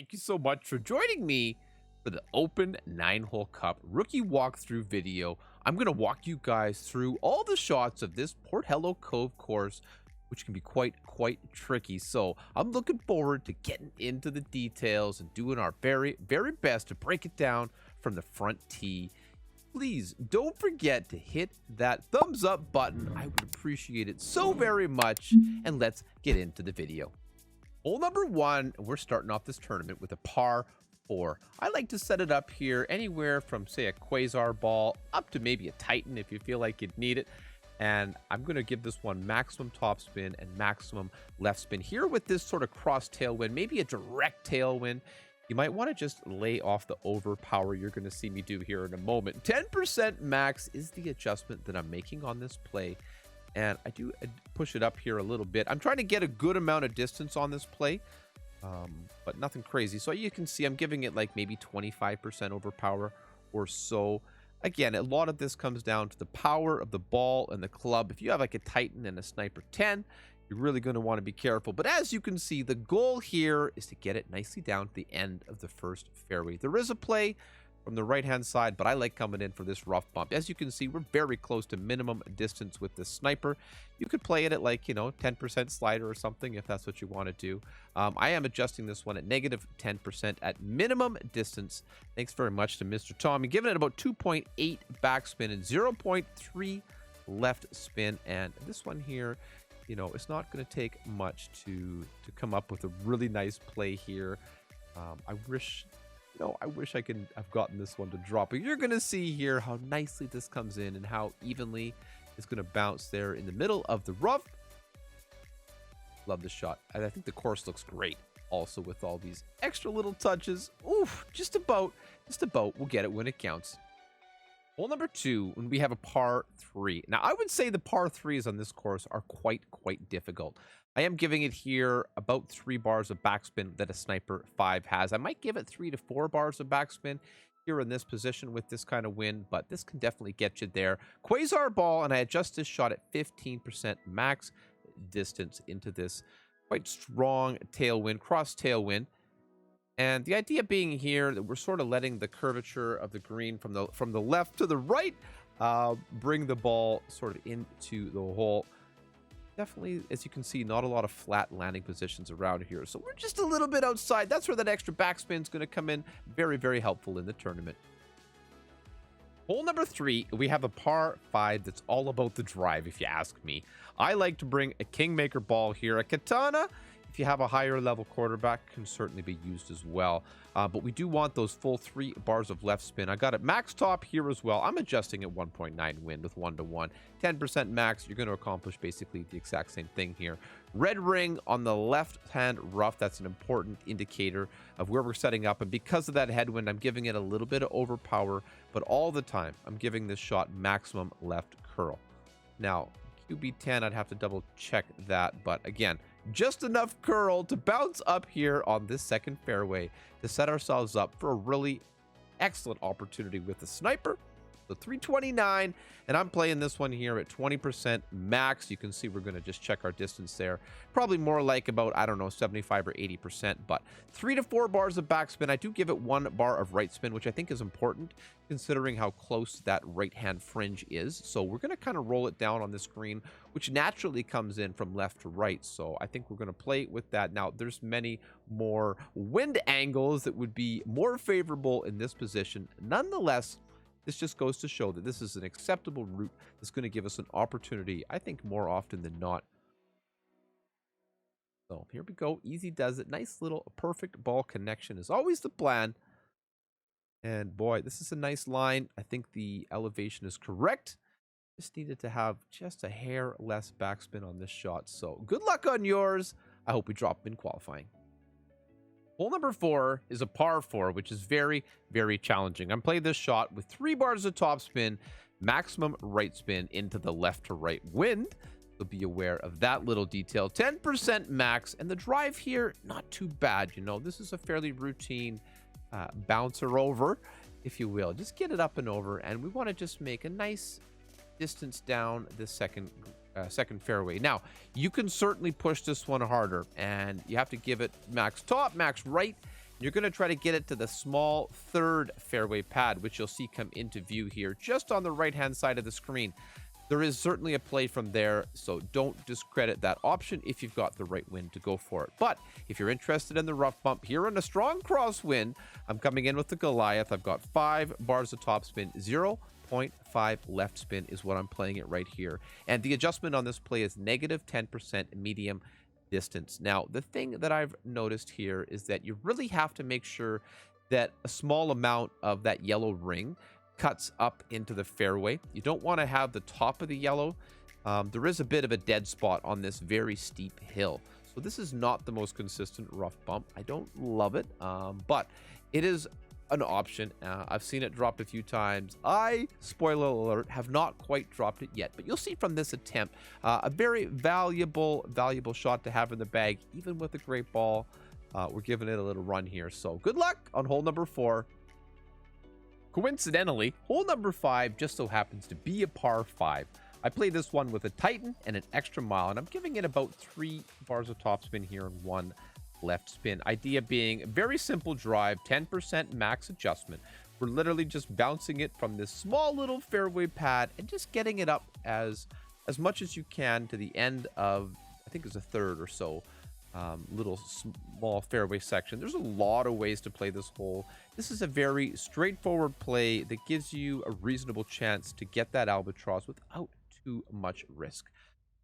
Thank you so much for joining me for the Open 9-Hole Cup rookie walkthrough video. I'm going to walk you guys through all the shots of this Port Hello Cove course, which can be quite tricky. So I'm looking forward to getting into the details and doing our very best to break it down from the front tee. Please don't forget to hit that thumbs up button. I would appreciate it so very much. And let's get into the video. Hole number one, we're starting off this tournament with a par 4. I like to set it up here anywhere from, say, a quasar ball up to maybe a Titan if you feel like you'd need it. And I'm going to give this one maximum topspin and maximum left spin here with this sort of cross tailwind, maybe a direct tailwind. You might want to just lay off the overpower you're going to see me do here in a moment. 10% max is the adjustment that I'm making on this play. And I do push it up here a little bit. I'm trying to get a good amount of distance on this play, but nothing crazy. So you can see I'm giving it like maybe 25% overpower or so. Again, a lot of this comes down to the power of the ball and the club. If you have like a Titan and a Sniper 10, you're really going to want to be careful. But as you can see, the goal here is to get it nicely down to the end of the first fairway. There is a play from the right-hand side, but I like coming in for this rough bump. As you can see, we're very close to minimum distance with this Sniper. You could play it at like, 10% slider or something if that's what you want to do. I am adjusting this one at negative 10% at minimum distance. Thanks very much to Mr. Tom. I'm giving it about 2.8 backspin and 0.3 left spin. And this one here, it's not going to take much to come up with a really nice play here. I wish I could have gotten this one to drop, but you're going to see here how nicely this comes in and how evenly it's going to bounce there in the middle of the rough. Love the shot. And I think the course looks great also with all these extra little touches. Oof, just about we'll get it when it counts. Hole number 2, when we have a par 3. Now, I would say the par 3s on this course are quite difficult. I am giving it here about 3 bars of backspin that a Sniper 5 has. I might give it 3 to 4 bars of backspin here in this position with this kind of wind, but this can definitely get you there. Quasar ball, and I adjust this shot at 15% max distance into this quite strong tailwind, cross tailwind. And the idea being here that we're sort of letting the curvature of the green from the left to the right bring the ball sort of into the hole. Definitely, as you can see, not a lot of flat landing positions around here. So we're just a little bit outside. That's where that extra backspin is going to come in. Very helpful in the tournament. Hole number 3, we have a par 5 that's all about the drive, if you ask me. I like to bring a Kingmaker ball here. A Katana, if you have a higher level quarterback, can certainly be used as well. But we do want those full 3 bars of left spin. I got it max top here as well. I'm adjusting at 1.9 wind with 1-to-1. 10% max, you're going to accomplish basically the exact same thing here. Red ring on the left-hand rough, that's an important indicator of where we're setting up. And because of that headwind, I'm giving it a little bit of overpower, but all the time, I'm giving this shot maximum left curl. Now, QB10, I'd have to double check that, but again, just enough curl to bounce up here on this second fairway to set ourselves up for a really excellent opportunity with the Sniper. So 329, and I'm playing this one here at 20% max. You can see we're going to just check our distance there. Probably more like about, 75 or 80%, but 3 to 4 bars of backspin. I do give it 1 bar of right spin, which I think is important considering how close that right-hand fringe is. So we're going to kind of roll it down on the screen, which naturally comes in from left to right. So I think we're going to play with that. Now, there's many more wind angles that would be more favorable in this position. Nonetheless, this just goes to show that this is an acceptable route that's going to give us an opportunity, I think, more often than not. So here we go. Easy does it. Nice little perfect ball connection is always the plan. And boy, this is a nice line. I think the elevation is correct. Just needed to have just a hair less backspin on this shot. So good luck on yours. I hope we drop in qualifying. Hole number 4 is a par 4, which is very challenging. I'm playing this shot with 3 bars of topspin, maximum right spin into the left to right wind. So be aware of that little detail. 10% max, and the drive here, not too bad. This is a fairly routine bouncer over, if you will. Just get it up and over, and we want to just make a nice distance down the second fairway. Now, you can certainly push this one harder, and you have to give it max top, max right, You're going to try to get it to the small third fairway pad, which you'll see come into view here just on the right-hand side of the screen. There is certainly a play from there, so don't discredit that option if you've got the right wind to go for it. But if you're interested in the rough bump here on a strong crosswind, I'm coming in with the Goliath. I've got 5 bars of topspin, 0.5 left spin is what I'm playing it right here. And the adjustment on this play is negative 10% medium distance. Now, the thing that I've noticed here is that you really have to make sure that a small amount of that yellow ring cuts up into the fairway. You don't want to have the top of the yellow. There is a bit of a dead spot on this very steep hill. So this is not the most consistent rough bump. I don't love it, but it is an option. I've seen it dropped a few times. I, spoiler alert, have not quite dropped it yet, but you'll see from this attempt, a very valuable shot to have in the bag, even with a great ball. We're giving it a little run here. So good luck on hole number 4. Coincidentally, hole number 5 just so happens to be a par 5. I played this one with a Titan and an extra mile, and I'm giving it about 3 bars of topspin here and 1 left spin. Idea being very simple drive, 10% max adjustment. We're literally just bouncing it from this small little fairway pad and just getting it up as much as you can to the end of, I think it's a third or so, little small fairway section. There's a lot of ways to play this hole. This is a very straightforward play that gives you a reasonable chance to get that albatross without too much risk.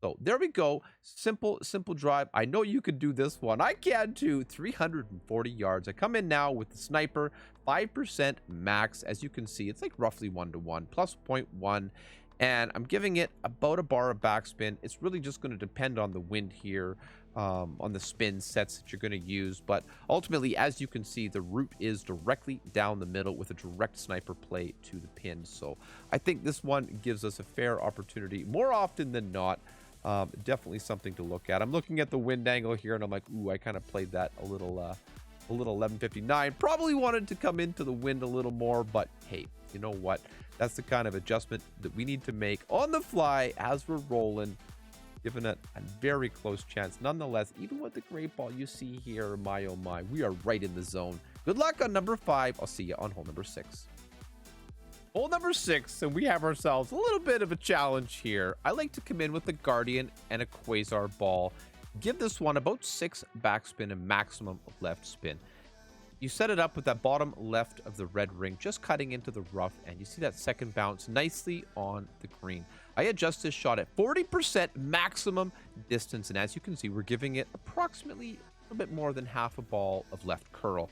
So there we go. Simple drive. I know you could do this one. I can too. 340 yards. I come in now with the sniper, 5% max. As you can see, it's like roughly 1-to-1, plus 0.1. And I'm giving it about a bar of backspin. It's really just going to depend on the wind here, on the spin sets that you're going to use. But ultimately, as you can see, the route is directly down the middle with a direct sniper play to the pin. So I think this one gives us a fair opportunity more often than not. Definitely something to look at. I'm looking at the wind angle here, and I'm like, ooh, I kind of played that a little 1159. Probably wanted to come into the wind a little more, but hey, you know what? That's the kind of adjustment that we need to make on the fly as we're rolling, giving it a very close chance. Nonetheless, even with the great ball you see here, my oh my, we are right in the zone. Good luck on number 5. I'll see you on hole number 6. Hole number 6, and we have ourselves a little bit of a challenge here. I like to come in with a Guardian and a Quasar ball. Give this one about 6 backspin and maximum of left spin. You set it up with that bottom left of the red ring, just cutting into the rough, and you see that second bounce nicely on the green. I adjust this shot at 40% maximum distance, and as you can see, we're giving it approximately a little bit more than half a ball of left curl.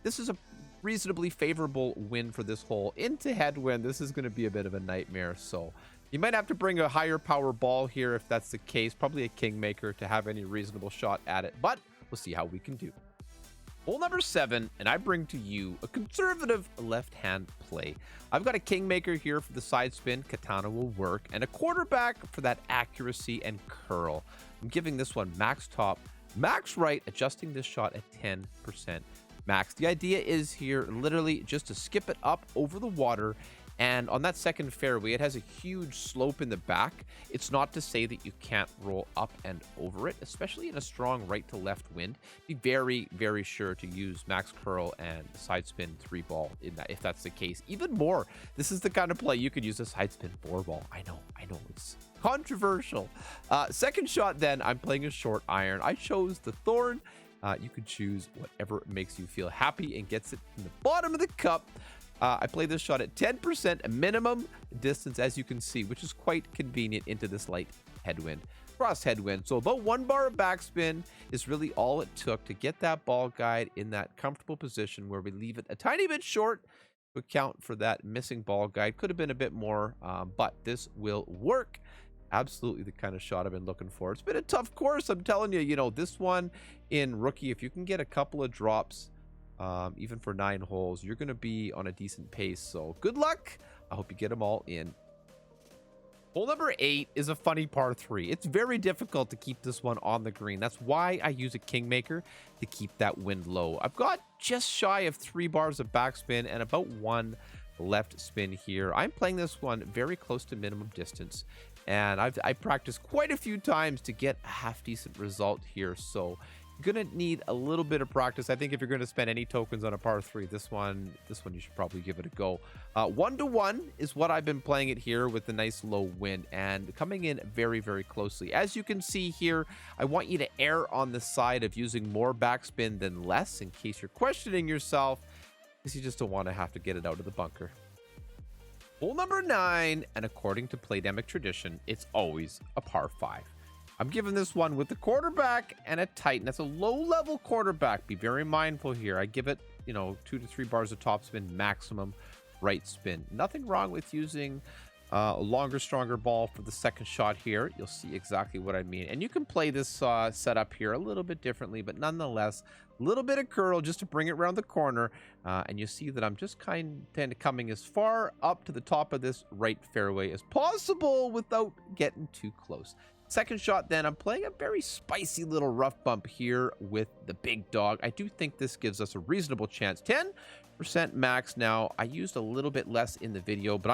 This is a reasonably favorable win for this hole. Into headwind, this is going to be a bit of a nightmare, so you might have to bring a higher power ball here if that's the case, probably a Kingmaker to have any reasonable shot at it, but we'll see how we can do. Hole number 7, and I bring to you a conservative left-hand play. I've got a Kingmaker here for the side spin, Katana will work, and a quarterback for that accuracy and curl. I'm giving this one max top, max right, adjusting this shot at 10% max. The idea is here literally just to skip it up over the water, and on that second fairway, it has a huge slope in the back. It's not to say that you can't roll up and over it, especially in a strong right to left wind. Be very, very sure to use max curl and side spin 3 ball in that, if that's the case. Even more, this is the kind of play you could use a side spin 4 ball. I know, it's controversial. Second shot then, I'm playing a short iron. I chose the Thorn. You could choose whatever makes you feel happy and gets it in the bottom of the cup. I play this shot at 10% minimum distance, as you can see, which is quite convenient into this light headwind, cross headwind. So about 1 bar of backspin is really all it took to get that ball guide in that comfortable position where we leave it a tiny bit short to account for that missing ball guide. Could have been a bit more, but this will work. Absolutely the kind of shot I've been looking for. It's been a tough course, I'm telling you. You know, this one in rookie, if you can get a couple of drops, even for 9 holes, you're going to be on a decent pace. So good luck. I hope you get them all in. Hole number 8 is a funny par 3. It's very difficult to keep this one on the green. That's why I use a Kingmaker to keep that wind low. I've got just shy of 3 bars of backspin and about 1 left spin here. I'm playing this one very close to minimum distance, and I practiced quite a few times to get a half decent result here. So Gonna need a little bit of practice. I think if you're gonna spend any tokens on a par three, this one you should probably give it a go. 1-to-1 is what I've been playing it here with the nice low wind and coming in very, very closely. As you can see here, I want you to err on the side of using more backspin than less in case you're questioning yourself, because you just don't want to have to get it out of the bunker. Hole number 9, and according to Playdemic tradition, it's always a par 5. I'm giving this one with the quarterback and a Titan. That's a low-level quarterback. Be very mindful here. I give it, 2 to 3 bars of topspin, maximum right spin. Nothing wrong with using a longer, stronger ball for the second shot here. You'll see exactly what I mean. And you can play this setup here a little bit differently, but nonetheless, a little bit of curl just to bring it around the corner. And you see that I'm just kind of coming as far up to the top of this right fairway as possible without getting too close. Second shot, then, I'm playing a very spicy little rough bump here with the big dog. I do think this gives us a reasonable chance. 10% max now. I used a little bit less in the video, but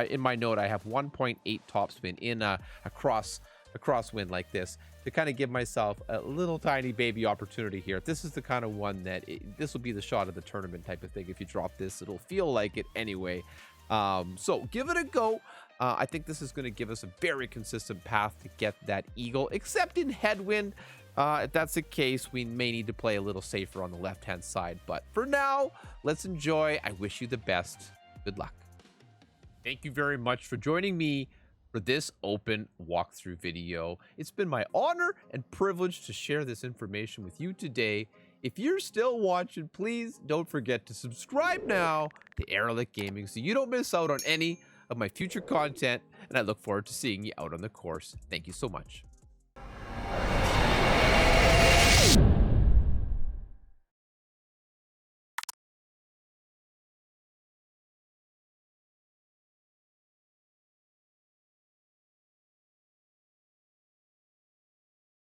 in my note, I have 1.8 topspin in a crosswind like this to kind of give myself a little tiny baby opportunity here. This is the kind of one that this will be the shot of the tournament type of thing. If you drop this, it'll feel like it anyway. So give it a go. I think this is going to give us a very consistent path to get that eagle, except in headwind. If that's the case, we may need to play a little safer on the left-hand side. But for now, let's enjoy. I wish you the best. Good luck. Thank you very much for joining me for this open walkthrough video. It's been my honor and privilege to share this information with you today. If you're still watching, please don't forget to subscribe now to Erelic Gaming so you don't miss out on any of my future content, and I look forward to seeing you out on the course. Thank you so much.